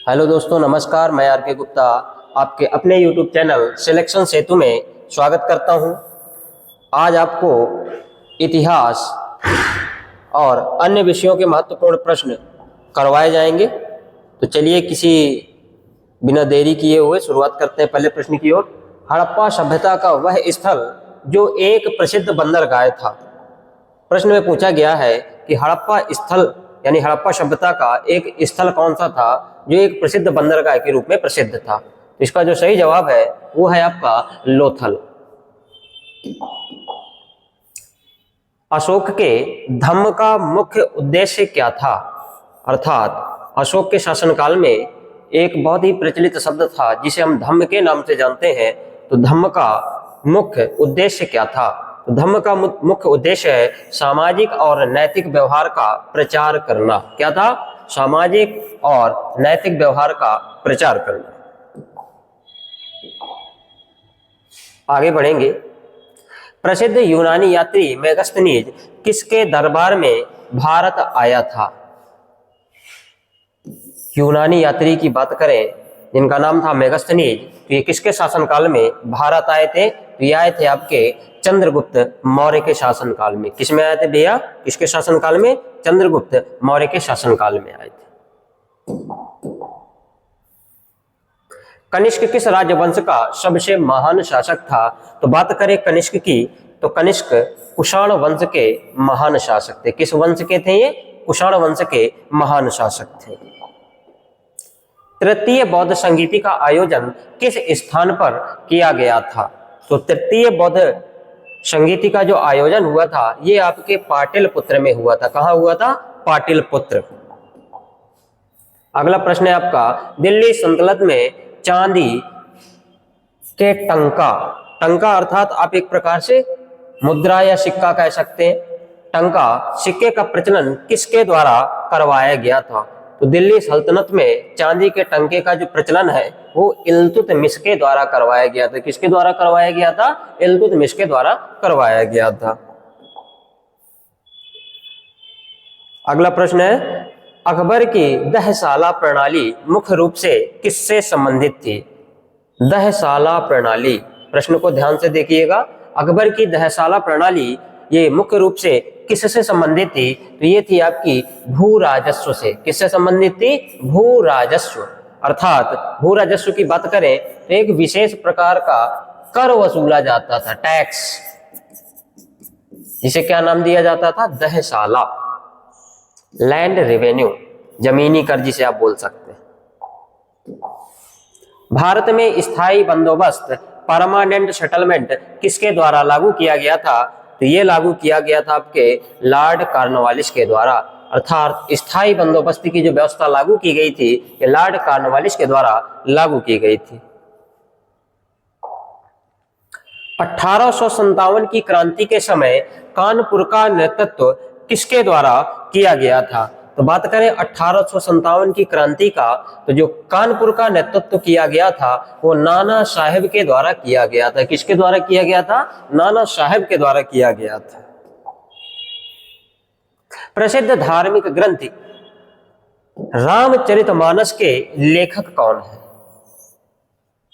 Hello दोस्तों, नमस्कार। मैं आर के गुप्ता आपके अपने यूट्यूब चैनल सिलेक्शन सेतु में स्वागत करता हूं। आज आपको इतिहास और अन्य विषयों के महत्वपूर्ण प्रश्न करवाए जाएंगे। तो चलिए किसी बिना देरी किए हुए शुरुआत करते हैं पहले प्रश्न की ओर। हड़प्पा सभ्यता का वह स्थल जो एक प्रसिद्ध बंदरगाह था। प्रश्न में पूछा गया है कि हड़प्पा स्थल यानी हड़प्पा सभ्यता का एक स्थल कौन सा था जो एक प्रसिद्ध बंदरगाह के रूप में प्रसिद्ध था। तो इसका जो सही जवाब है वो है आपका लोथल। अशोक के धम्म का मुख्य उद्देश्य क्या था? अर्थात अशोक के शासनकाल में एक बहुत ही प्रचलित शब्द था जिसे हम धम्म के नाम से जानते हैं। तो धम्म का मुख्य उद्देश्य क्या था? तो धम्म का मुख्य उद्देश्य है सामाजिक और नैतिक व्यवहार का प्रचार करना। क्या था? सामाजिक और नैतिक व्यवहार का प्रचार करना। आगे बढ़ेंगे। प्रसिद्ध यूनानी यात्री मेगास्थनीज किसके दरबार में भारत आया था? यूनानी यात्री की बात करें जिनका नाम था मेगास्थनीज, तो ये किसके शासनकाल में भारत आए थे? तो ये आए थे आपके चंद्रगुप्त मौर्य के शासनकाल में। किसमें आए थे भैया? किसके शासनकाल में? चंद्रगुप्त मौर्य के शासनकाल में आए थे। कनिष्क किस राजवंश का सबसे महान शासक था? तो बात करें कनिष्क की, तो कनिष्क कुषाण वंश के महान शासक थे। किस वंश के थे ये? कुषाण वंश के महान शासक थे। तृतीय बौद्ध संगीति का आयोजन किस स्थान पर किया गया था? तो तृतीय बौद्ध संगीति का जो आयोजन हुआ था ये आपके पाटलिपुत्र में हुआ था। कहाँ हुआ था? पाटलिपुत्र। अगला प्रश्न है आपका, दिल्ली सल्तनत में चांदी के टंका, टंका अर्थात आप एक प्रकार से मुद्रा या सिक्का कह सकते हैं। टंका सिक्के का प्रचलन किसके द्वारा करवाया गया था? तो दिल्ली सल्तनत में चांदी के टंके का जो प्रचलन है वो इल्तुतमिश के द्वारा करवाया गया था। किसके द्वारा करवाया गया था? इल्तुतमिश के द्वारा करवाया गया था। अगला प्रश्न है, अकबर की दहसाला प्रणाली मुख्य रूप से किससे संबंधित थी? दहसाला प्रणाली, प्रश्न को ध्यान से देखिएगा। अकबर की दहसाला प्रणाली ये मुख्य रूप से किससे संबंधित थी? तो ये थी आपकी भू राजस्व से। किससे संबंधित थी? भू राजस्व। अर्थात भू राजस्व की बात करें तो एक विशेष प्रकार का कर वसूला जाता था, टैक्स, जिसे क्या नाम दिया जाता था? दहसाला। लैंड रेवेन्यू, जमीनी कर जिसे आप बोल सकते हैं। भारत में स्थायी बंदोबस्त परमानेंट सेटलमेंट किसके द्वारा लागू किया गया था? तो ये लागू किया गया था आपके लॉर्ड कॉर्नवालिस के द्वारा। अर्थात स्थायी बंदोबस्ती की जो व्यवस्था लागू की गई थी ये लॉर्ड कॉर्नवालिस के द्वारा लागू की गई थी। 1857 की क्रांति के समय कानपुर का नेतृत्व किसके द्वारा किया गया था? तो बात करें 1857 की क्रांति का, तो जो कानपुर का नेतृत्व किया गया था वो नाना साहेब के द्वारा किया गया था। किसके द्वारा किया गया था? नाना साहेब के द्वारा किया गया था। प्रसिद्ध धार्मिक ग्रंथ रामचरितमानस के लेखक कौन है?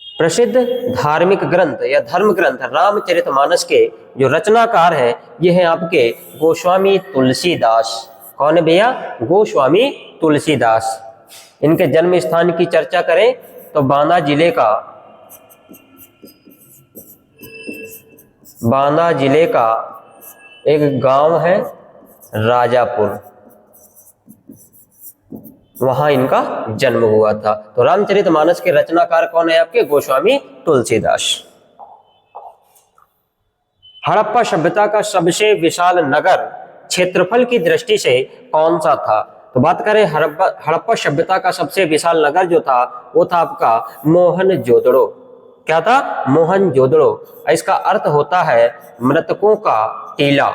प्रसिद्ध धार्मिक ग्रंथ या धर्म ग्रंथ रामचरितमानस के जो रचनाकार हैं ये हैं आपके गोस्वामी तुलसीदास। कौन है भैया? गोस्वामी तुलसीदास। इनके जन्म स्थान की चर्चा करें तो बांदा जिले का एक गांव है राजापुर, वहां इनका जन्म हुआ था। तो रामचरितमानस के रचनाकार कौन है? आपके गोस्वामी तुलसीदास। हड़प्पा सभ्यता का सबसे विशाल नगर क्षेत्रफल की दृष्टि से कौन सा था? तो बात करें हड़प्पा सभ्यता का सबसे विशाल नगर जो था वो था आपका मोहनजोदड़ो। क्या था? मोहनजोदड़ो। इसका अर्थ होता है मृतकों का टीला।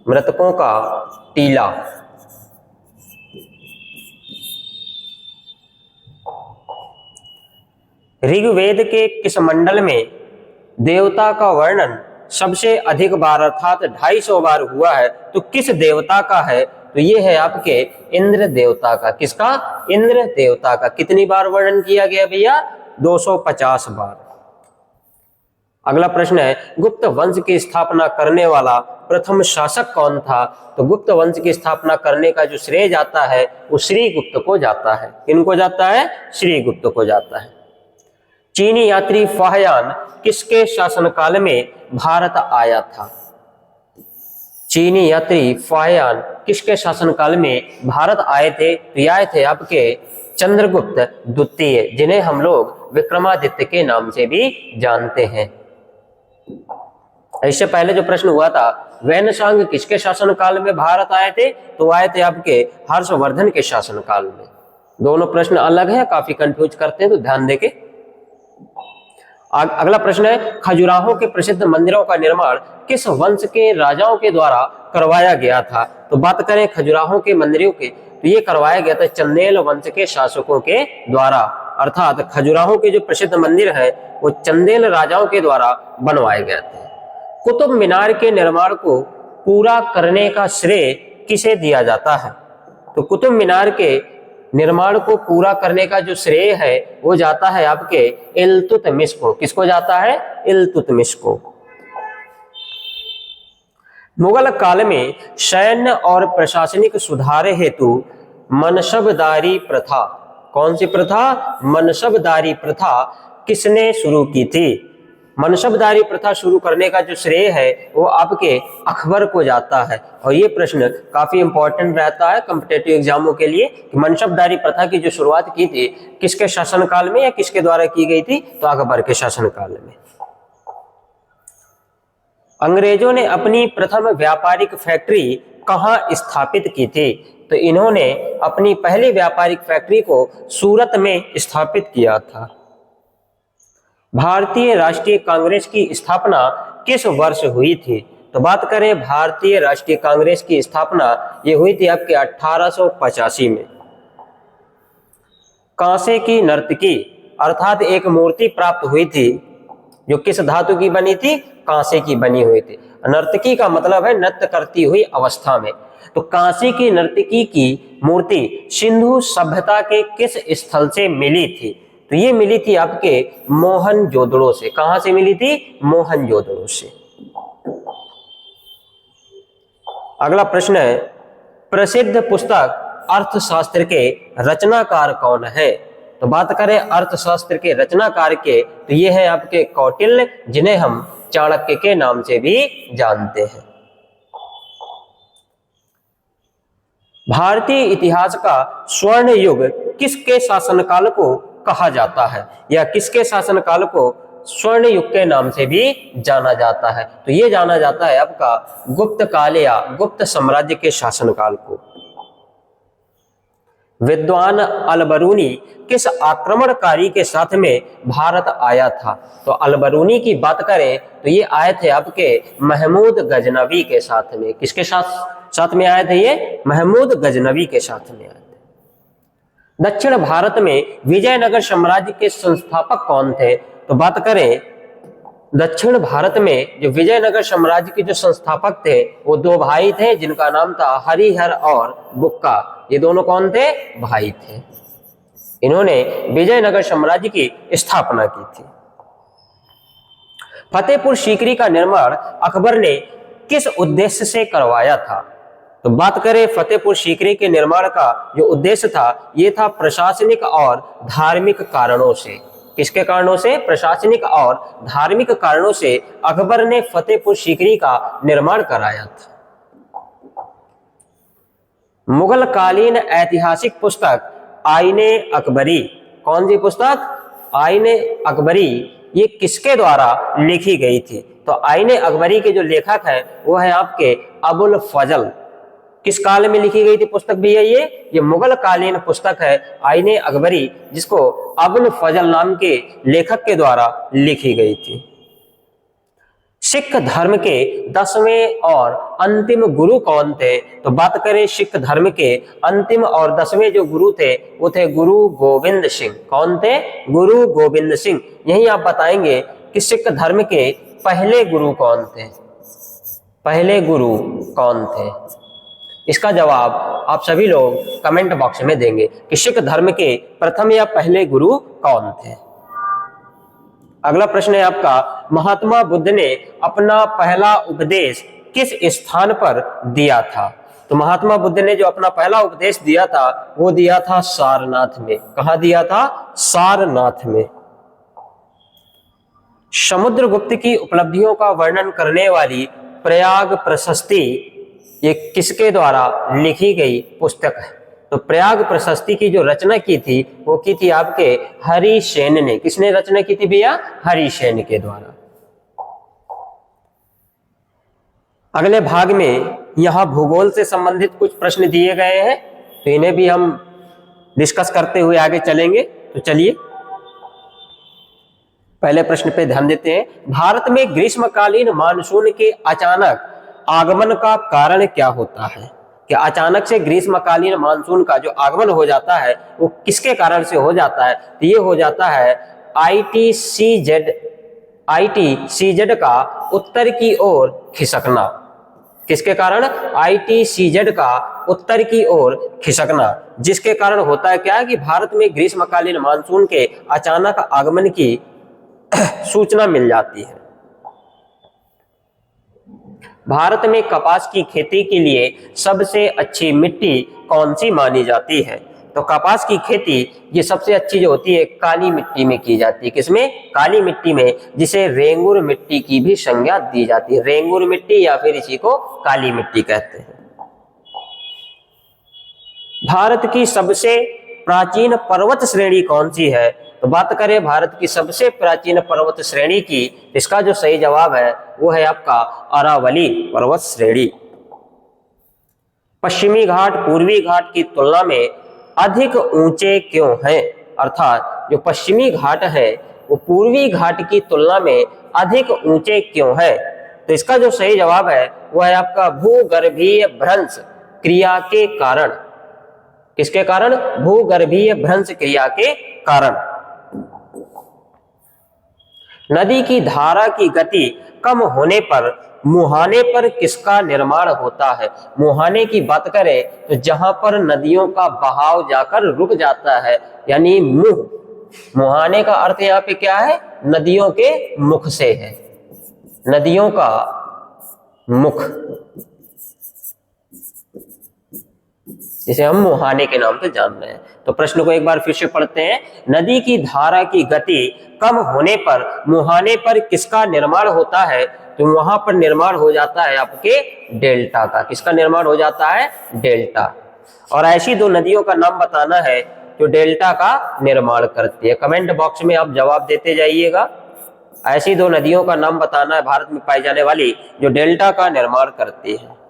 मृतकों का टीला। ऋग्वेद के किस मंडल में देवता का वर्णन सबसे अधिक बार अर्थात 250 बार हुआ है? तो किस देवता का है तो ये है आपके इंद्र देवता का। किसका? इंद्र देवता का। कितनी बार वर्णन किया गया भैया? 250 बार। अगला प्रश्न है, गुप्त वंश की स्थापना करने वाला प्रथम शासक कौन था? तो गुप्त वंश की स्थापना करने का जो श्रेय जाता है वो श्री गुप्त को जाता है। किनको जाता है? श्री गुप्त को जाता है। चीनी यात्री फाहयान किसके शासनकाल में भारत आया था? चीनी यात्री फाहयान किसके शासनकाल में भारत आए थे? तो ये आए थे आपके चंद्रगुप्त द्वितीय, जिन्हें हम लोग विक्रमादित्य के नाम से भी जानते हैं। इससे पहले जो प्रश्न हुआ था, वैनसांग किसके शासनकाल में भारत आए थे? तो आए थे आपके हर्षवर्धन के शासनकाल में। दोनों प्रश्न अलग हैं, काफी कंफ्यूज करते हैं, तो ध्यान देके। अगला प्रश्न है, खजुराहो के प्रसिद्ध मंदिरों का निर्माण किस वंश के राजाओं के द्वारा करवाया गया था? तो बात करें खजुराहो के मंदिरों के, तो ये करवाया गया था चंदेल वंश के शासकों के द्वारा। अर्थात खजुराहो के जो प्रसिद्ध मंदिर है वो चंदेल राजाओं के द्वारा बनवाए गए थे। कुतुब मीनार के निर्माण को पूरा करने का श्रेय किसे दिया जाता है? तो कुतुब मीनार के निर्माण को पूरा करने का जो श्रेय है वो जाता है आपके इल्तुतमिश को। किसको जाता है? इल्तुतमिश को। मुगल काल में सैन्य और प्रशासनिक सुधार हेतु मनसबदारी प्रथा, कौन सी प्रथा? मनसबदारी प्रथा किसने शुरू की थी? मनसबदारी प्रथा शुरू करने का जो श्रेय है वो आपके अकबर को जाता है। और ये प्रश्न काफी इंपॉर्टेंट रहता है कॉम्पिटिटिव एग्जामों के लिए कि मनसबदारी प्रथा की जो शुरुआत की थी किसके शासनकाल में या किसके द्वारा की गई थी? तो अकबर के शासनकाल में। अंग्रेजों ने अपनी प्रथम व्यापारिक फैक्ट्री कहाँ स्थापित की थी? तो इन्होंने अपनी पहली व्यापारिक फैक्ट्री को सूरत में स्थापित किया था। भारतीय राष्ट्रीय कांग्रेस की स्थापना किस वर्ष हुई थी? तो बात करें भारतीय राष्ट्रीय कांग्रेस की स्थापना ये हुई थी आपके 1885 में। कांसे की नर्तकी अर्थात एक मूर्ति प्राप्त हुई थी जो किस धातु की बनी थी? कांसे की बनी हुई थी। नर्तकी का मतलब है नृत्य करती हुई अवस्था में। तो कांसे की नर्तकी की मूर्ति सिंधु सभ्यता के किस स्थल से मिली थी? तो ये मिली थी आपके मोहनजोदड़ो से। कहां से मिली थी? मोहनजोदड़ो से। अगला प्रश्न है, प्रसिद्ध पुस्तक अर्थशास्त्र के रचनाकार कौन है? तो बात करें अर्थशास्त्र के रचनाकार के, तो ये है आपके कौटिल्य, जिन्हें हम चाणक्य के नाम से भी जानते हैं। भारतीय इतिहास का स्वर्ण युग किसके शासनकाल को कहा जाता है या किसके शासनकाल को स्वर्ण युग के नाम से भी जाना जाता है? तो ये जाना जाता है आपका गुप्त काल या गुप्त साम्राज्य के शासनकाल को। विद्वान अलबरूनी किस आक्रमणकारी के साथ में भारत आया था? तो अलबरूनी की बात करें तो ये आए थे आपके महमूद गजनवी के साथ में। किसके साथ में आए थे ये? महमूद गजनवी के साथ में आए थे। दक्षिण भारत में विजयनगर साम्राज्य के संस्थापक कौन थे? तो बात करें दक्षिण भारत में जो विजयनगर साम्राज्य के जो संस्थापक थे वो दो भाई थे जिनका नाम था हरिहर और बुक्का। ये दोनों कौन थे? भाई थे। इन्होंने विजयनगर साम्राज्य की स्थापना की थी। फतेहपुर सीकरी का निर्माण अकबर ने किस उद्देश्य से करवाया था? तो बात करें फतेहपुर सीकरी के निर्माण का जो उद्देश्य था ये था प्रशासनिक और धार्मिक कारणों से। किसके कारणों से? प्रशासनिक और धार्मिक कारणों से अकबर ने फतेहपुर सीकरी का निर्माण कराया था। मुगल कालीन ऐतिहासिक पुस्तक आईने अकबरी, कौन सी पुस्तक? आईने अकबरी, ये किसके द्वारा लिखी गई थी? तो आईने अकबरी के जो लेखक हैं वो है आपके अबुल फजल। किस काल में लिखी गई थी पुस्तक भैया? ये मुगल कालीन पुस्तक है आईने अकबरी, जिसको अबुल फजल नाम के लेखक के द्वारा लिखी गई थी। सिख धर्म के 10वें और अंतिम गुरु कौन थे? तो बात करें सिख धर्म के अंतिम और 10वें जो गुरु थे वो थे गुरु गोविंद सिंह। कौन थे? गुरु गोविंद सिंह। यही आप बताएंगे कि सिख धर्म के पहले गुरु कौन थे? पहले गुरु कौन थे? इसका जवाब आप सभी लोग कमेंट बॉक्स में देंगे कि सिख धर्म के प्रथम या पहले गुरु कौन थे। अगला प्रश्न है आपका, महात्मा बुद्ध ने अपना पहला उपदेश किस स्थान पर दिया था? तो महात्मा बुद्ध ने जो अपना पहला उपदेश दिया था वो दिया था सारनाथ में। कहां दिया था? सारनाथ में। समुद्रगुप्त की उपलब्धियों का वर्णन करने वाली प्रयाग प्रशस्ति ये किसके द्वारा लिखी गई पुस्तक है? तो प्रयाग प्रशस्ति की जो रचना की थी वो की थी आपके हरिसेन ने। किसने रचना की थी भैया? हरिसेन के द्वारा। अगले भाग में यहां भूगोल से संबंधित कुछ प्रश्न दिए गए हैं, तो इन्हें भी हम डिस्कस करते हुए आगे चलेंगे। तो चलिए पहले प्रश्न पे ध्यान देते हैं। भारत में ग्रीष्मकालीन मानसून के अचानक आगमन का कारण क्या होता है? कि अचानक से ग्रीष्मकालीन मानसून का जो आगमन हो जाता है वो किसके कारण से हो जाता है? तो ये हो जाता है आईटीसीजेड का उत्तर की ओर खिसकना। किसके कारण? आईटीसीजेड का उत्तर की ओर खिसकना, जिसके कारण होता है क्या है कि भारत में ग्रीष्मकालीन मानसून के अचानक आगमन की सूचना मिल जाती है। भारत में कपास की खेती के लिए सबसे अच्छी मिट्टी कौन सी मानी जाती है? तो कपास की खेती ये सबसे अच्छी जो होती है काली मिट्टी में की जाती है। किसमें? काली मिट्टी में, जिसे रेंगुर मिट्टी की भी संज्ञा दी जाती है। रेंगुर मिट्टी या फिर इसी को काली मिट्टी कहते हैं। भारत की सबसे प्राचीन पर्वत श्रेणी कौन सी है? तो बात करें भारत की सबसे प्राचीन पर्वत श्रेणी की, इसका जो सही जवाब है वो है आपका अरावली पर्वत श्रेणी। पश्चिमी घाट पूर्वी घाट की तुलना में अधिक ऊंचे क्यों हैं? अर्थात जो पश्चिमी घाट है वो पूर्वी घाट की तुलना में अधिक ऊंचे क्यों है? तो इसका जो सही जवाब है वो है आपका भूगर्भीय भ्रंश क्रिया के कारण। किसके कारण? भूगर्भीय भ्रंश क्रिया के कारण। नदी की धारा की गति कम होने पर मुहाने पर किसका निर्माण होता है? मुहाने की बात करें तो जहां पर नदियों का बहाव जाकर रुक जाता है, यानी मुह। मुहाने का अर्थ यहाँ पे क्या है? नदियों के मुख से है। नदियों का मुख, जिसे हम मुहाने के नाम से जान रहे हैं। तो प्रश्न को एक बार फिर से पढ़ते हैं। नदी की धारा की गति कम होने पर मुहाने पर किसका निर्माण होता है? तो वहां पर निर्माण हो जाता है आपके डेल्टा का। किसका निर्माण हो जाता है? डेल्टा। और ऐसी दो नदियों का नाम बताना है जो डेल्टा का निर्माण करती है। कमेंट बॉक्स में आप जवाब देते जाइएगा। ऐसी दो नदियों का नाम बताना है भारत में पाई जाने वाली जो डेल्टा का निर्माण करती है।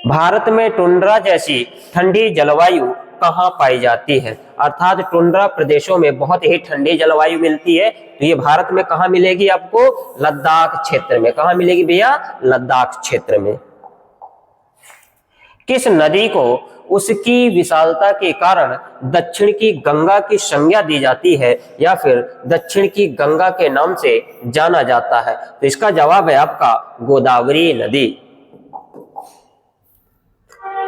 भारत में टुंड्रा जैसी ठंडी जलवायु कहाँ पाई जाती है? अर्थात टुंड्रा प्रदेशों में बहुत ही ठंडी जलवायु मिलती है। तो ये भारत में कहाँ मिलेगी आपको? लद्दाख क्षेत्र में। कहाँ मिलेगी भैया? लद्दाख क्षेत्र में। किस नदी को उसकी विशालता के कारण दक्षिण की गंगा की संज्ञा दी जाती है या फिर दक्षिण की गंगा के नाम से जाना जाता है? तो इसका जवाब है आपका गोदावरी नदी।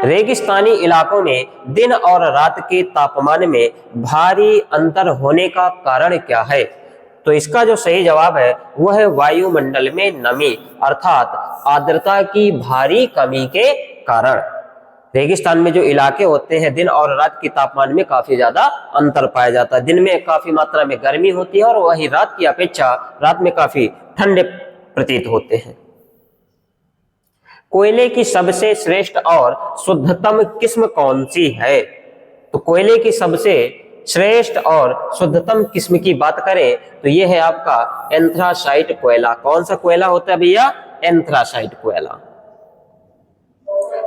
रेगिस्तानी इलाकों में दिन और रात के तापमान में भारी अंतर होने का कारण क्या है? तो इसका जो सही जवाब है वह है वायुमंडल में नमी, अर्थात आर्द्रता की भारी कमी के कारण। रेगिस्तान में जो इलाके होते हैं दिन और रात के तापमान में काफी ज्यादा अंतर पाया जाता है। दिन में काफी मात्रा में गर्मी होती है और वही रात की अपेक्षा रात में काफी ठंडे प्रतीत होते हैं। कोयले की सबसे श्रेष्ठ और शुद्धतम किस्म कौन सी है? तो कोयले की सबसे श्रेष्ठ और शुद्धतम किस्म की बात करें तो यह है आपका एंथ्रासाइट कोयला। कौन सा कोयला होता है भैया? एंथ्रासाइट कोयला।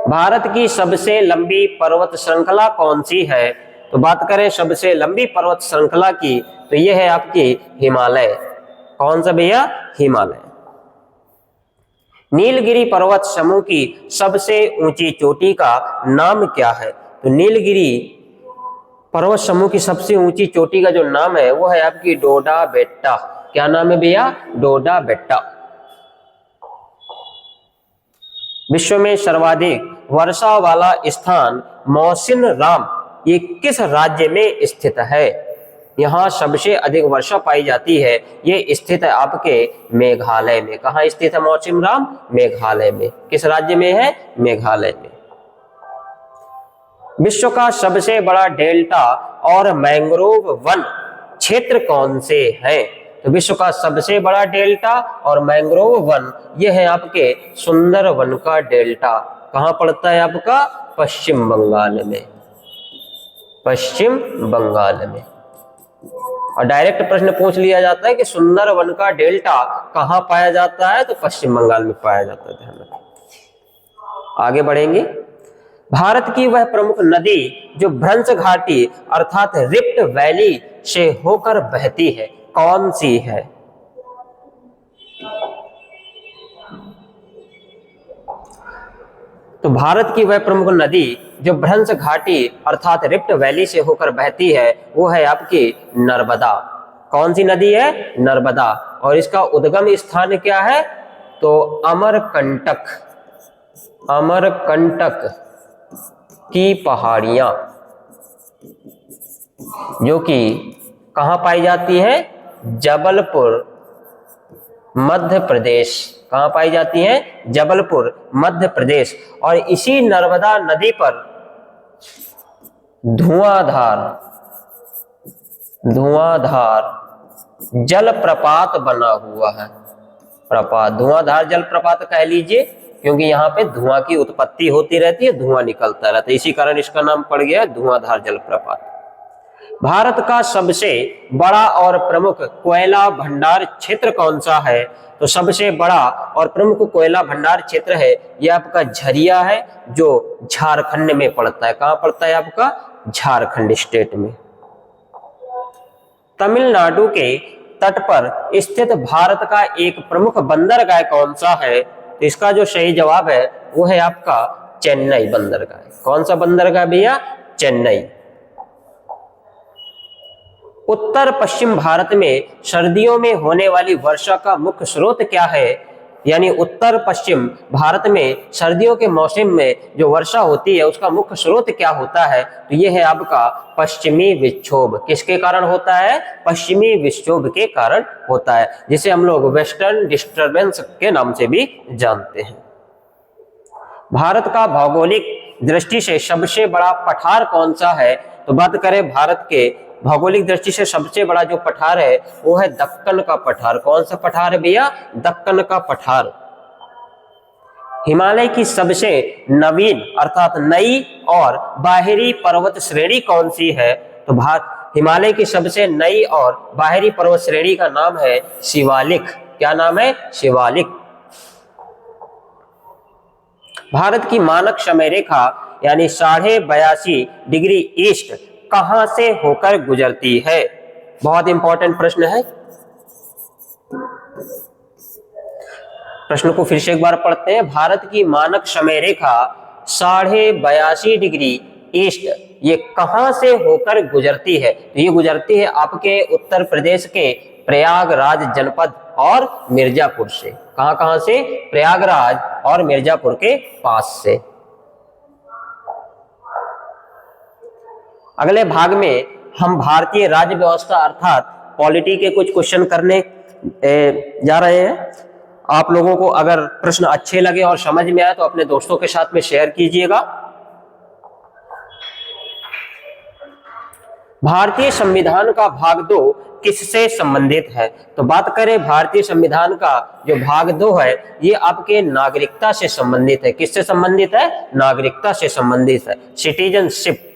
भारत की सबसे लंबी पर्वत श्रृंखला कौन सी है? तो बात करें सबसे लंबी पर्वत श्रृंखला की तो यह है आपकी हिमालय। कौन सा भैया? हिमालय। नीलगिरी पर्वत समूह की सबसे ऊंची चोटी का नाम क्या है? तो नीलगिरी पर्वत समूह की सबसे ऊंची चोटी का जो नाम है वो है आपकी डोडा बेट्टा। क्या नाम है भैया? डोडा बेट्टा। विश्व में सर्वाधिक वर्षा वाला स्थान मौसिन राम ये किस राज्य में स्थित है? यहाँ सबसे अधिक वर्षा पाई जाती है। ये स्थित है आपके मेघालय में। कहाँ स्थित है मौसिन राम? मेघालय में। किस राज्य में है? मेघालय में। विश्व का सबसे बड़ा डेल्टा और मैंग्रोव वन क्षेत्र कौन से हैं? तो विश्व का सबसे बड़ा डेल्टा और मैंग्रोव वन ये है आपके सुंदरवन का डेल्टा। कहाँ पड़ता है आपका? पश्चिम बंगाल में। पश्चिम बंगाल में। और डायरेक्ट प्रश्न पूछ लिया जाता है कि सुंदरवन का डेल्टा कहाँ पाया जाता है? तो पश्चिम बंगाल में पाया जाता है। ध्यान रखें। आगे बढ़ेंगे। भारत की वह प्रमुख नदी जो भ्रंश घाटी अर्थात रिफ्ट वैली से होकर बहती है, कौन सी है? तो भारत की वह प्रमुख नदी जो भ्रंश घाटी अर्थात रिफ्ट वैली से होकर बहती है वो है आपकी नर्मदा। कौन सी नदी है? नर्मदा। और इसका उद्गम स्थान क्या है? तो अमरकंटक। अमरकंटक की पहाड़ियां जो कि कहां पाई जाती है? जबलपुर मध्य प्रदेश। कहां पाई जाती हैं? जबलपुर मध्य प्रदेश। और इसी नर्मदा नदी पर धुआंधार जलप्रपात बना हुआ है। प्रपात, धुआंधार जलप्रपात कह लीजिए, क्योंकि यहाँ पे धुआं की उत्पत्ति होती रहती है, धुआं निकलता रहता है, इसी कारण इसका नाम पड़ गया धुआंधार जलप्रपात। भारत का सबसे बड़ा और प्रमुख कोयला भंडार क्षेत्र कौन सा है? तो सबसे बड़ा और प्रमुख कोयला भंडार क्षेत्र है ये आपका झरिया है, जो झारखंड में पड़ता है। कहां पड़ता है आपका? झारखंड स्टेट में। तमिलनाडु के तट पर स्थित भारत का एक प्रमुख बंदरगाह कौन सा है? तो इसका जो सही जवाब है वो है आपका चेन्नई बंदरगाह। कौन सा बंदरगाह भैया? चेन्नई। उत्तर पश्चिम भारत में सर्दियों में होने वाली वर्षा का मुख्य स्रोत क्या है? यानी उत्तर पश्चिम भारत में सर्दियों के मौसम में जो वर्षा होती है उसका मुख्य स्रोत क्या होता है? तो ये है आपका पश्चिमी विक्षोभ। किसके कारण होता है? पश्चिमी विक्षोभ के कारण होता है, जिसे हम लोग वेस्टर्न डिस्टर्बेंस के नाम से भी जानते हैं। भारत का भौगोलिक दृष्टि से सबसे बड़ा पठार कौन सा है? तो बात करें भारत के भौगोलिक दृष्टि से सबसे बड़ा जो पठार है वो है दक्कन का पठार। कौन सा पठार है भैया? दक्कन का पठार। हिमालय की सबसे नवीन अर्थात नई और बाहरी पर्वत श्रेणी कौन सी है? तो हिमालय की सबसे नई और बाहरी पर्वत श्रेणी का नाम है शिवालिक। क्या नाम है? शिवालिक। भारत की मानक समय रेखा यानी 82.5 डिग्री ईस्ट कहां से होकर गुजरती है? बहुत इंपॉर्टेंट प्रश्न है। प्रश्न को फिर से एक बार पढ़ते हैं। भारत की मानक समय रेखा 82.5 डिग्री ईस्ट ये कहां से होकर गुजरती है? तो ये गुजरती है आपके उत्तर प्रदेश के प्रयागराज जनपद और मिर्जापुर से। कहां से? प्रयागराज और मिर्जापुर के पास से। अगले भाग में हम भारतीय राज्य व्यवस्था अर्थात पॉलिटी के कुछ क्वेश्चन करने जा रहे हैं। आप लोगों को अगर प्रश्न अच्छे लगे और समझ में आए तो अपने दोस्तों के साथ में शेयर कीजिएगा। भारतीय संविधान का भाग 2 किससे संबंधित है? तो बात करें भारतीय संविधान का जो भाग 2 है ये आपके नागरिकता से संबंधित है। किससे संबंधित है? नागरिकता से संबंधित है, सिटीजनशिप।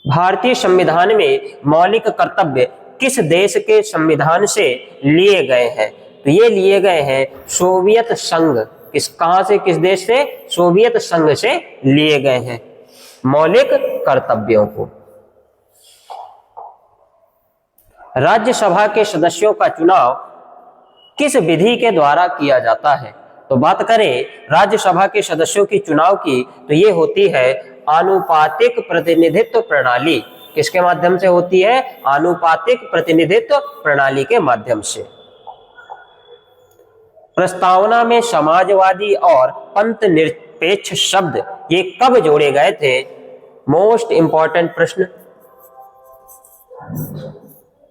भारतीय संविधान में मौलिक कर्तव्य किस देश के संविधान से लिए गए हैं? तो ये लिए गए हैं सोवियत संघ। कहां से? किस देश से? सोवियत संघ से लिए गए हैं मौलिक कर्तव्यों को। राज्यसभा के सदस्यों का चुनाव किस विधि के द्वारा किया जाता है? तो बात करें राज्यसभा के सदस्यों की चुनाव की तो ये होती है आनुपातिक प्रतिनिधित्व प्रणाली। किसके माध्यम से होती है? आनुपातिक प्रतिनिधित्व प्रणाली के माध्यम से। प्रस्तावना में समाजवादी और पंथ निरपेक्ष शब्द ये कब जोड़े गए थे? मोस्ट इंपॉर्टेंट प्रश्न।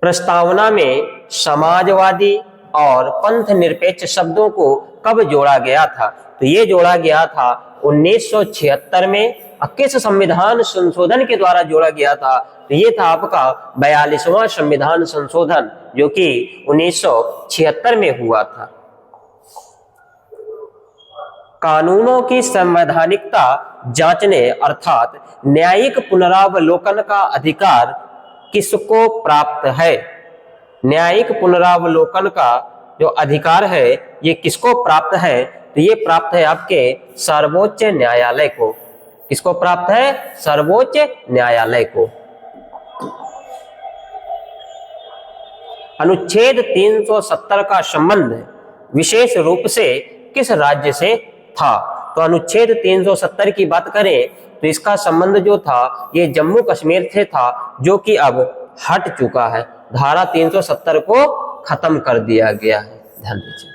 प्रस्तावना में समाजवादी और पंथ निरपेक्ष शब्दों को कब जोड़ा गया था? तो ये जोड़ा गया था 1976 में। किस संविधान संशोधन के द्वारा जोड़ा गया था? तो ये था आपका 42वां संविधान संशोधन, जो कि 1976 में हुआ था। कानूनों की संवैधानिकता जांचने अर्थात न्यायिक पुनरावलोकन का अधिकार किसको प्राप्त है? न्यायिक पुनरावलोकन का जो अधिकार है ये किसको प्राप्त है? तो ये प्राप्त है आपके सर्वोच्च न्यायालय को। किसको प्राप्त है? सर्वोच्च न्यायालय को। अनुच्छेद 370 का संबंध विशेष रूप से किस राज्य से था? तो अनुच्छेद 370 की बात करें तो इसका संबंध जो था ये जम्मू कश्मीर से था, जो कि अब हट चुका है। धारा 370 को खत्म कर दिया गया है। ध्यान दीजिए।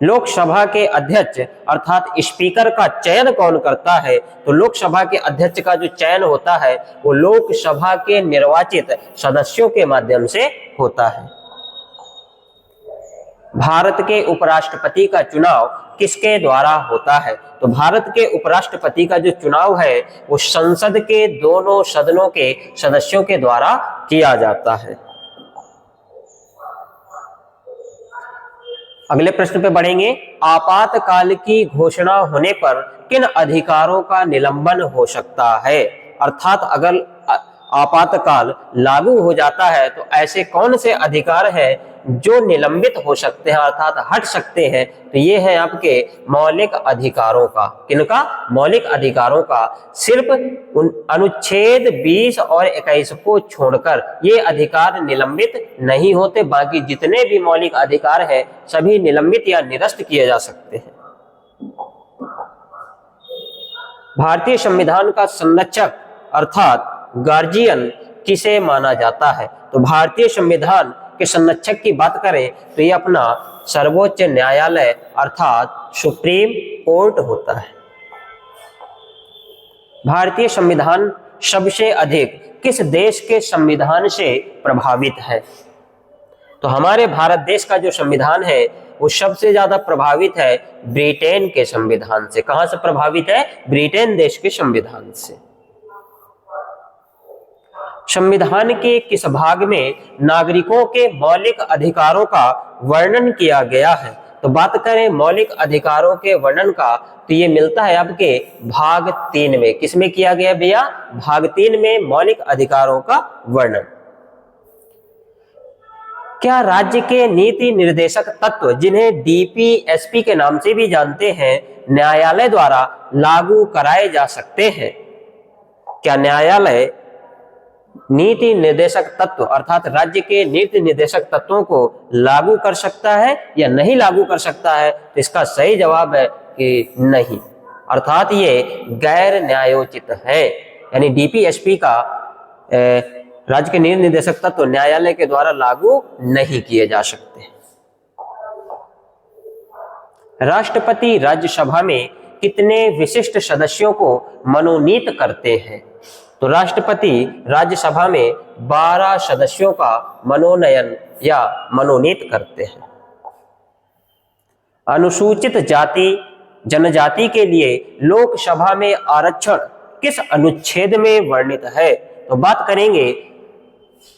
लोकसभा के अध्यक्ष अर्थात स्पीकर का चयन कौन करता है? तो लोकसभा के अध्यक्ष का जो चयन होता है वो लोकसभा के निर्वाचित सदस्यों के माध्यम से होता है। भारत के उपराष्ट्रपति का चुनाव किसके द्वारा होता है? तो भारत के उपराष्ट्रपति का जो चुनाव है वो संसद के दोनों सदनों के सदस्यों के द्वारा किया जाता है। अगले प्रश्न पे बढ़ेंगे। आपातकाल की घोषणा होने पर किन अधिकारों का निलंबन हो सकता है? अर्थात अगर आपातकाल लागू हो जाता है तो ऐसे कौन से अधिकार हैं जो निलंबित हो सकते हैं अर्थात हट सकते हैं? तो ये है आपके मौलिक अधिकारों का। किनका? मौलिक अधिकारों का। सिर्फ अनुच्छेद 20 और 21 को छोड़कर ये अधिकार निलंबित नहीं होते। बाकी जितने भी मौलिक अधिकार हैं सभी निलंबित या निरस्त किए जा सकते हैं। भारतीय संविधान का संरक्षक अर्थात गार्जियन किसे माना जाता है? तो भारतीय संविधान के संरक्षक की बात करें तो ये अपना सर्वोच्च न्यायालय अर्थात सुप्रीम कोर्ट होता है। भारतीय संविधान सबसे अधिक किस देश के संविधान से प्रभावित है? तो हमारे भारत देश का जो संविधान है वो सबसे ज्यादा प्रभावित है ब्रिटेन के संविधान से। कहां से प्रभावित है? ब्रिटेन देश के संविधान से। संविधान के किस भाग में नागरिकों के मौलिक अधिकारों का वर्णन किया गया है? तो बात करें मौलिक अधिकारों के वर्णन का तो ये मिलता है आपके भाग 3 में। किसमें किया गया भैया? भाग 3 में मौलिक अधिकारों का वर्णन। क्या राज्य के नीति निर्देशक तत्व, जिन्हें डीपीएसपी के नाम से भी जानते हैं, न्यायालय द्वारा लागू कराए जा सकते हैं? क्या न्यायालय नीति निर्देशक तत्व अर्थात राज्य के नीति निर्देशक तत्वों को लागू कर सकता है या नहीं लागू कर सकता है? तो इसका सही जवाब है कि नहीं, अर्थात ये गैर न्यायोचित है। यानी डीपीएसपी का राज्य के नीति निर्देशक तत्व न्यायालय के द्वारा लागू नहीं किए जा सकते। राष्ट्रपति राज्यसभा में कितने विशिष्ट सदस्यों को मनोनीत करते हैं? तो राष्ट्रपति राज्यसभा में 12 सदस्यों का मनोनयन या मनोनीत करते हैं। अनुसूचित जाति जनजाति के लिए लोकसभा में आरक्षण किस अनुच्छेद में वर्णित है? तो बात करेंगे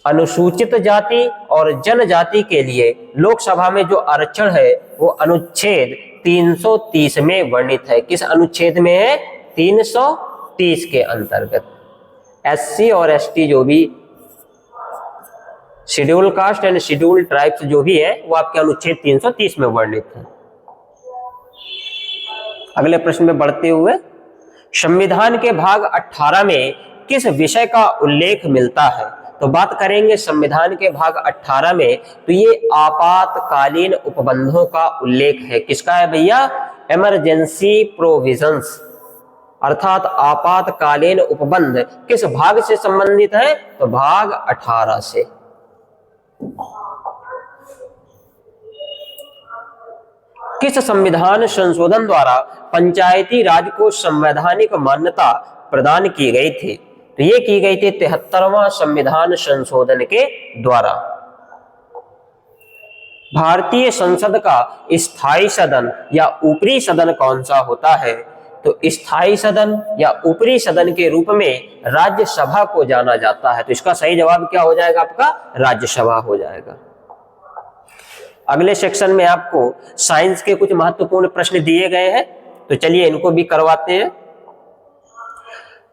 अनुसूचित जाति और जनजाति के लिए लोकसभा में जो आरक्षण है वो अनुच्छेद 330 में वर्णित है। किस अनुच्छेद में है? 330 के अंतर्गत। एससी और एसटी जो भी schedule caste and schedule tribes जो भी है वो आपके अनुच्छेद 330 में वर्णित है। अगले प्रश्न में बढ़ते हुए, संविधान के भाग 18 में किस विषय का उल्लेख मिलता है? तो बात करेंगे संविधान के भाग 18 में तो ये आपातकालीन उपबंधों का उल्लेख है। किसका है भैया? इमरजेंसी प्रोविजंस अर्थात आपातकालीन उपबंध किस भाग से संबंधित है? तो भाग 18 से। किस संविधान संशोधन द्वारा पंचायती राज को संवैधानिक मान्यता प्रदान की गई थी? तो ये की गई थी 73वां संविधान संशोधन के द्वारा। भारतीय संसद का स्थायी सदन या ऊपरी सदन कौन सा होता है? तो स्थायी सदन या ऊपरी सदन के रूप में राज्यसभा को जाना जाता है। तो इसका सही जवाब क्या हो जाएगा? आपका राज्यसभा हो जाएगा। अगले सेक्शन में आपको साइंस के कुछ महत्वपूर्ण प्रश्न दिए गए हैं, तो चलिए इनको भी करवाते हैं।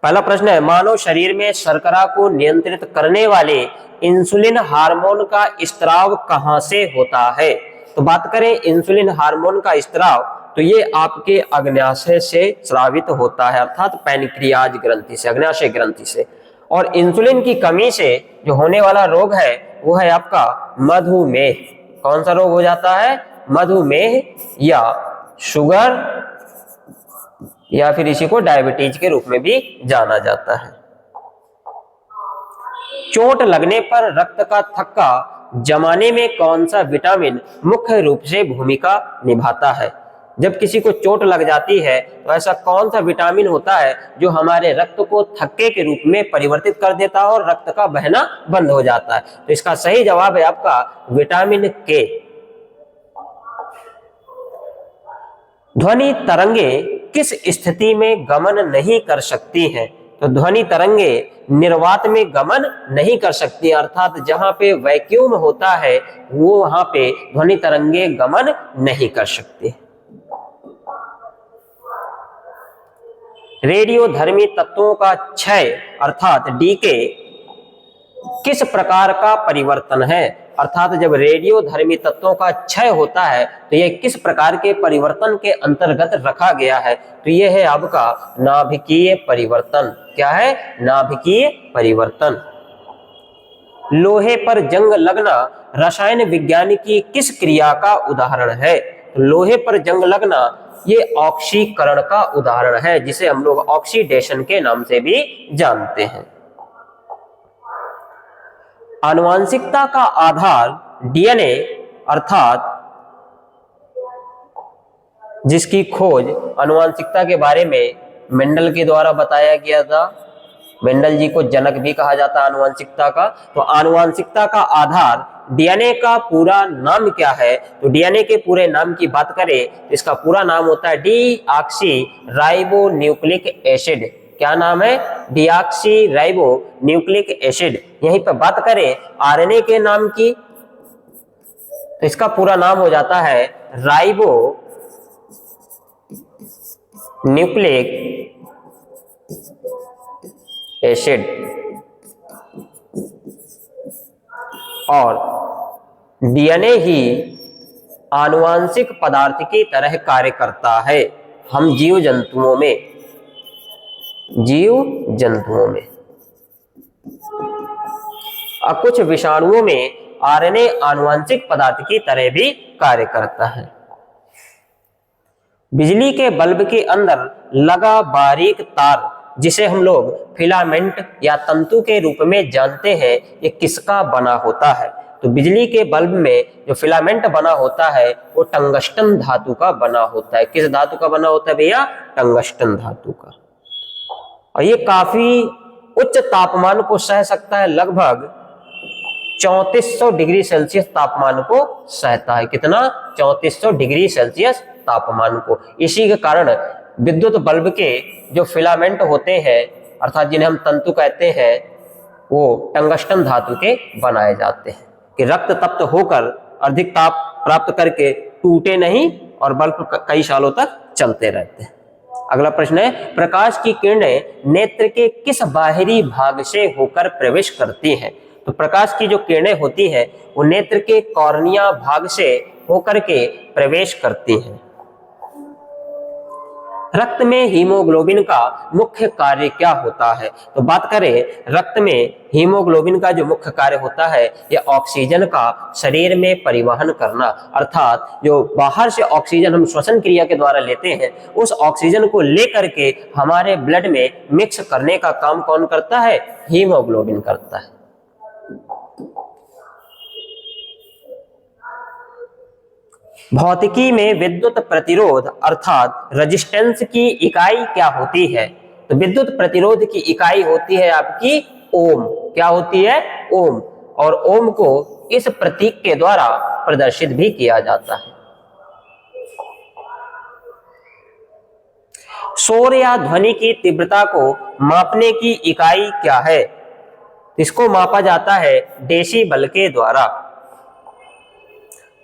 पहला प्रश्न है, मानव शरीर में शर्करा को नियंत्रित करने वाले इंसुलिन हार्मोन का स्त्राव कहां से होता है? तो बात करें इंसुलिन हार्मोन का स्त्राव, तो ये आपके अग्न्याशय से स्रावित होता है, अर्थात पैनक्रियाज ग्रंथि से, अग्न्याशय ग्रंथि से। और इंसुलिन की कमी से जो होने वाला रोग है वो है आपका मधुमेह। कौन सा रोग हो जाता है? मधुमेह या शुगर, या फिर इसी को डायबिटीज के रूप में भी जाना जाता है। चोट लगने पर रक्त का थक्का जमाने में कौन सा विटामिन मुख्य रूप से भूमिका निभाता है? जब किसी को चोट लग जाती है तो ऐसा कौन सा विटामिन होता है जो हमारे रक्त को थक्के के रूप में परिवर्तित कर देता है और रक्त का बहना बंद हो जाता है? तो इसका सही जवाब है आपका विटामिन के। ध्वनि तरंगे किस स्थिति में गमन नहीं कर सकती हैं? तो ध्वनि तरंगे निर्वात में गमन नहीं कर सकती, अर्थात जहां पे वैक्यूम होता है वो वहां पे ध्वनि तरंगे गमन नहीं कर सकती। रेडियोधर्मी तत्वों का क्षय अर्थात डीके किस प्रकार का परिवर्तन है? अर्थात जब रेडियोधर्मी तत्वों का क्षय होता है तो यह किस प्रकार के परिवर्तन के अंतर्गत रखा गया है? तो यह है आपका नाभिकीय परिवर्तन। क्या है? नाभिकीय परिवर्तन। लोहे पर जंग लगना रसायन विज्ञान की किस क्रिया का उदाहरण है? तो लोहे पर जंग लगना ये ऑक्सीकरण का उदाहरण है, जिसे हम लोग ऑक्सीडेशन के नाम से भी जानते हैं। आनुवांशिकता का आधार डीएनए अर्थात जिसकी खोज आनुवांशिकता के बारे में मेंडल के द्वारा बताया गया था। मेंडल जी को जनक भी कहा जाता है आनुवांशिकता का। तो आनुवांशिकता का आधार डीएनए का पूरा नाम क्या है? तो डीएनए के पूरे नाम की बात करें तो इसका पूरा नाम होता है डीऑक्सी राइबो न्यूक्लिक एसिड। क्या नाम है? Deoxy ribo nucleic acid. यहीं पर बात करें आरएनए के नाम की तो इसका पूरा नाम हो जाता है राइबो न्यूक्लिक एसिड। और डीएनए ही आनुवांशिक पदार्थ की तरह कार्य करता है हम जीव जंतुओं में। और कुछ विषाणुओं में आरएनए आनुवांशिक पदार्थ की तरह भी कार्य करता है। बिजली के बल्ब के अंदर लगा बारीक तार जिसे हम लोग फिलामेंट या तंतु के रूप में जानते हैं, ये किसका बना होता है? तो बिजली के बल्ब में जो फिलामेंट बना होता है वो टंगस्टन धातु का बना होता है। किस धातु का बना होता है भैया? टंगस्टन धातु का। और ये काफी उच्च तापमान को सह सकता है, लगभग 3400 डिग्री सेल्सियस तापमान को सहता है। कितना? 3400 डिग्री सेल्सियस तापमान को। इसी के कारण विद्युत बल्ब के जो फिलामेंट होते हैं अर्थात जिन्हें हम तंतु कहते हैं वो टंगस्टन धातु के बनाए जाते हैं कि रक्त तप्त होकर अधिक ताप प्राप्त करके टूटे नहीं और बल्ब कई सालों तक चलते रहते हैं। अगला प्रश्न है, प्रकाश की किरणें नेत्र के किस बाहरी भाग से होकर प्रवेश करती हैं? तो प्रकाश की जो किरणें होती हैं वो नेत्र के कॉर्निया भाग से होकर के प्रवेश करती हैं। रक्त में हीमोग्लोबिन का मुख्य कार्य क्या होता है? तो बात करें रक्त में हीमोग्लोबिन का जो मुख्य कार्य होता है यह ऑक्सीजन का शरीर में परिवहन करना, अर्थात जो बाहर से ऑक्सीजन हम श्वसन क्रिया के द्वारा लेते हैं उस ऑक्सीजन को लेकर के हमारे ब्लड में मिक्स करने का काम कौन करता है? हीमोग्लोबिन करता है। भौतिकी में विद्युत प्रतिरोध अर्थात रेजिस्टेंस की इकाई क्या होती है? तो विद्युत प्रतिरोध की इकाई होती है आपकी ओम। क्या होती है? ओम। और ओम को इस प्रतीक के द्वारा प्रदर्शित भी किया जाता है। शोर या ध्वनि की तीव्रता को मापने की इकाई क्या है? इसको मापा जाता है डेसिबल के द्वारा।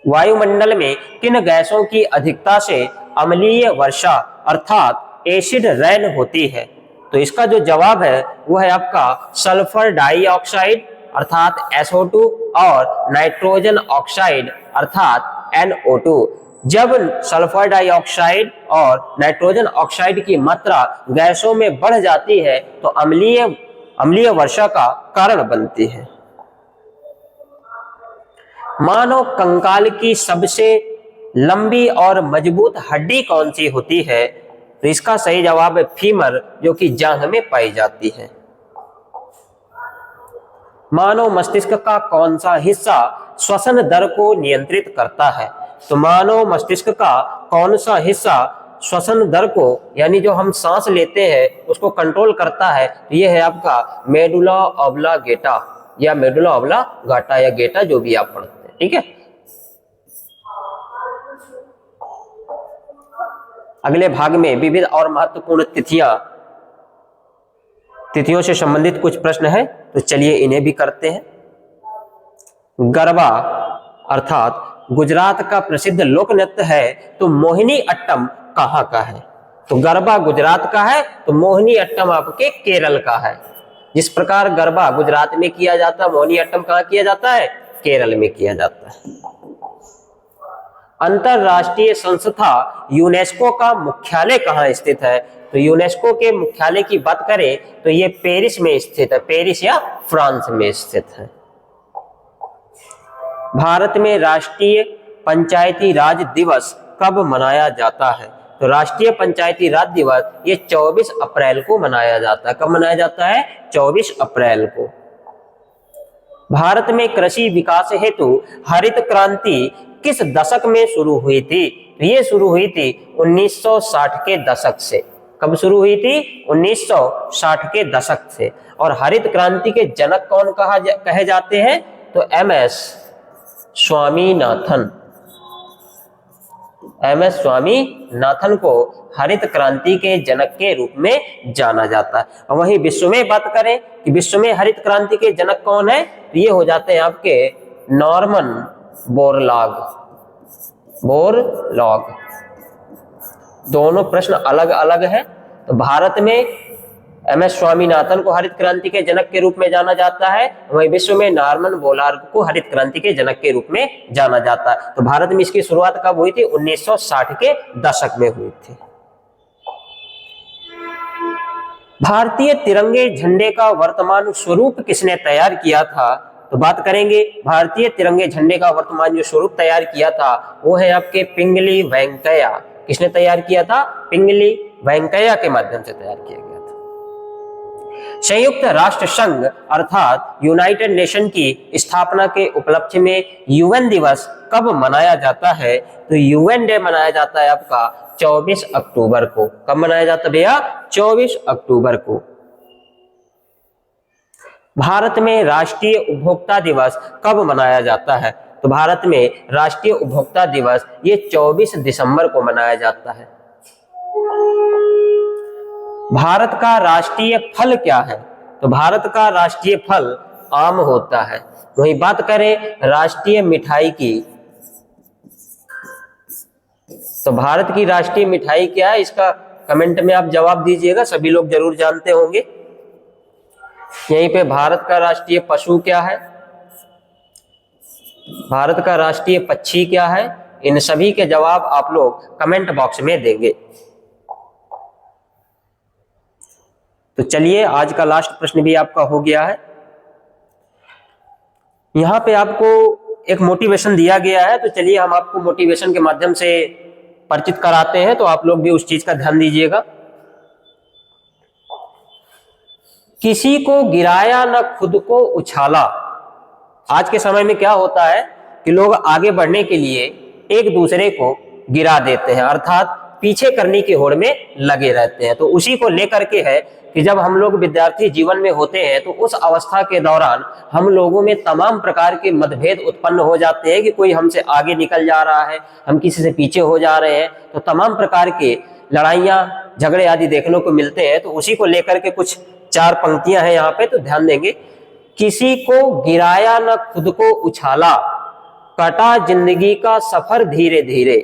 वायुमंडल में किन गैसों की अधिकता से अम्लीय वर्षा अर्थात एसिड रेन होती है? तो इसका जो जवाब है वो है आपका सल्फर डाइऑक्साइड अर्थात SO2 और नाइट्रोजन ऑक्साइड अर्थात NO2। जब सल्फर डाइऑक्साइड और नाइट्रोजन ऑक्साइड की मात्रा गैसों में बढ़ जाती है तो अम्लीय वर्षा का कारण बनती है। मानव कंकाल की सबसे लंबी और मजबूत हड्डी कौन सी होती है? तो इसका सही जवाब है फीमर, जो कि जांघ में पाई जाती है। मानव मस्तिष्क का कौन सा हिस्सा श्वसन दर को नियंत्रित करता है? तो मानव मस्तिष्क का कौन सा हिस्सा श्वसन दर को, यानी जो हम सांस लेते हैं उसको कंट्रोल करता है? तो ये है आपका मेडुला ऑब्लांगेटा या मेडुला ऑब्लांगाटा या गेटा, जो भी आप पढ़ते हैं। ठीक है, अगले भाग में विविध और महत्वपूर्ण तिथियों से संबंधित कुछ प्रश्न हैं, तो चलिए इन्हें भी करते हैं। गरबा अर्थात गुजरात का प्रसिद्ध लोक नृत्य है, तो मोहिनी अट्टम कहाँ का है? तो गरबा गुजरात का है, तो मोहिनी अट्टम आपके केरल का है। जिस प्रकार गरबा गुजरात में किया जाता है, मोहिनी अट्टम कहाँ किया जाता है? केरल में किया जाता है। अंतरराष्ट्रीय संस्था यूनेस्को का मुख्यालय कहाँ स्थित है? तो यूनेस्को के मुख्यालय की बात करें तो ये पेरिस में स्थित है, पेरिस या फ्रांस में स्थित है। भारत में राष्ट्रीय पंचायती राज दिवस कब मनाया जाता है? तो राष्ट्रीय पंचायती राज दिवस ये 24 अप्रैल को मनाया जाता है। कब मनाया जाता है? 24 अप्रैल को। भारत में कृषि विकास हेतु हरित क्रांति किस दशक में शुरू हुई थी? तो ये शुरू हुई थी 1960 के दशक से। कब शुरू हुई थी? 1960 के दशक से। और हरित क्रांति के जनक कौन कहे जाते हैं? तो MS स्वामीनाथन। MS स्वामीनाथन को हरित क्रांति के जनक के रूप में जाना जाता है। और वहीं विश्व में बात करें कि विश्व में हरित क्रांति के जनक कौन है, तो ये हो जाते हैं आपके नॉर्मन बोरलॉग। दोनों प्रश्न अलग अलग है। तो भारत में MS स्वामीनाथन को हरित क्रांति के जनक के रूप में जाना जाता है, वहीं विश्व में नॉर्मन बोरलॉग को हरित क्रांति के जनक के रूप में जाना जाता है। तो भारत में इसकी शुरुआत कब हुई थी? 1960 के दशक में हुई थी। भारतीय तिरंगे झंडे का वर्तमान स्वरूप किसने तैयार किया था? तो बात करेंगे भारतीय तिरंगे झंडे का वर्तमान जो स्वरूप तैयार किया था वो है आपके पिंगली वेंकैया। किसने तैयार किया था? पिंगली वेंकैया के माध्यम से तैयार किया गया था। संयुक्त राष्ट्र संघ अर्थात यूनाइटेड नेशन की स्थापना के उपलक्ष्य में UN दिवस कब मनाया जाता है? तो UN डे मनाया जाता है आपका 24 अक्टूबर को। कब मनाया जाता है भैया? 24 अक्टूबर को। भारत में राष्ट्रीय उपभोक्ता दिवस कब मनाया जाता है? तो भारत में राष्ट्रीय उपभोक्ता दिवस ये 24 दिसंबर को मनाया जाता है। भारत का राष्ट्रीय फल क्या है? तो भारत का राष्ट्रीय फल आम होता है। वहीं बात करें राष्ट्रीय मिठाई की, तो भारत की राष्ट्रीय मिठाई क्या है? इसका कमेंट में आप जवाब दीजिएगा, सभी लोग जरूर जानते होंगे। यहीं पे भारत का राष्ट्रीय पशु क्या है, भारत का राष्ट्रीय पक्षी क्या है, इन सभी के जवाब आप लोग कमेंट बॉक्स में देंगे। तो चलिए आज का लास्ट प्रश्न भी आपका हो गया है। यहां पे आपको एक मोटिवेशन दिया गया है, तो चलिए हम आपको मोटिवेशन के माध्यम से परिचित कराते हैं, तो आप लोग भी उस चीज का ध्यान दीजिएगा। किसी को गिराया न खुद को उछाला। आज के समय में क्या होता है कि लोग आगे बढ़ने के लिए एक दूसरे को गिरा देते हैं, अर्थात पीछे करने की होड़ में लगे रहते हैं। तो उसी को लेकर के है कि जब हम लोग विद्यार्थी जीवन में होते हैं तो उस अवस्था के दौरान हम लोगों में तमाम प्रकार के मतभेद उत्पन्न हो जाते हैं कि कोई हमसे आगे निकल जा रहा है, हम किसी से पीछे हो जा रहे हैं, तो तमाम प्रकार के लड़ाइयाँ झगड़े आदि देखने को मिलते हैं। तो उसी को लेकर के कुछ 4 पंक्तियां हैं यहाँ पे, तो ध्यान देंगे। किसी को गिराया न खुद को उछाला, कटा जिंदगी का सफर धीरे धीरे।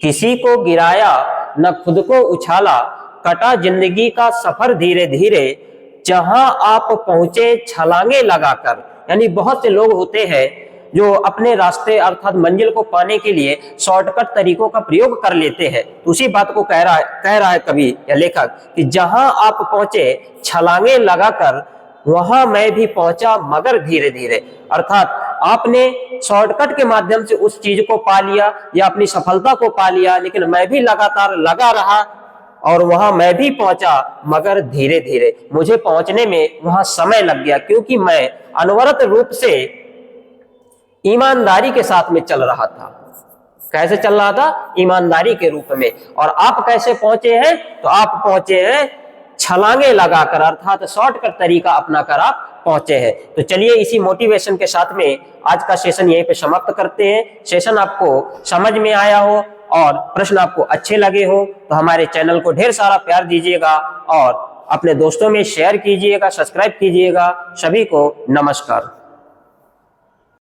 किसी को गिराया न खुद को उछाला, कटा जिंदगी का सफर धीरे धीरे। जहां आप पहुंचे छलांगे लगाकर। यानी बहुत से लोग होते हैं जो अपने रास्ते अर्थात मंजिल को पाने के लिए शॉर्टकट तरीकों का प्रयोग कर लेते हैं। उसी बात को कह रहा है कवि या लेखक कि जहां आप पहुंचे छलांगे लगाकर, वहां मैं भी पहुंचा मगर धीरे धीरे। अर्थात आपने शॉर्टकट के माध्यम से उस चीज को पा लिया या अपनी सफलता को पा लिया, लेकिन मैं भी लगातार लगा रहा और वहां मैं भी पहुंचा मगर धीरे धीरे। मुझे पहुंचने में वहां समय लग गया, क्योंकि मैं अनवरत रूप से ईमानदारी के साथ में चल रहा था। कैसे चल रहा था? ईमानदारी के रूप में। और आप कैसे पहुंचे हैं? तो आप पहुंचे हैं छलांगे लगाकर, अर्थात शॉर्टकट तरीका अपनाकर आप पहुंचे हैं। तो चलिए इसी मोटिवेशन के साथ में आज का सेशन यहीं पे समाप्त करते हैं। सेशन आपको समझ में आया हो और प्रश्न आपको अच्छे लगे हो तो हमारे चैनल को ढेर सारा प्यार दीजिएगा और अपने दोस्तों में शेयर कीजिएगा, सब्सक्राइब कीजिएगा। सभी को नमस्कार।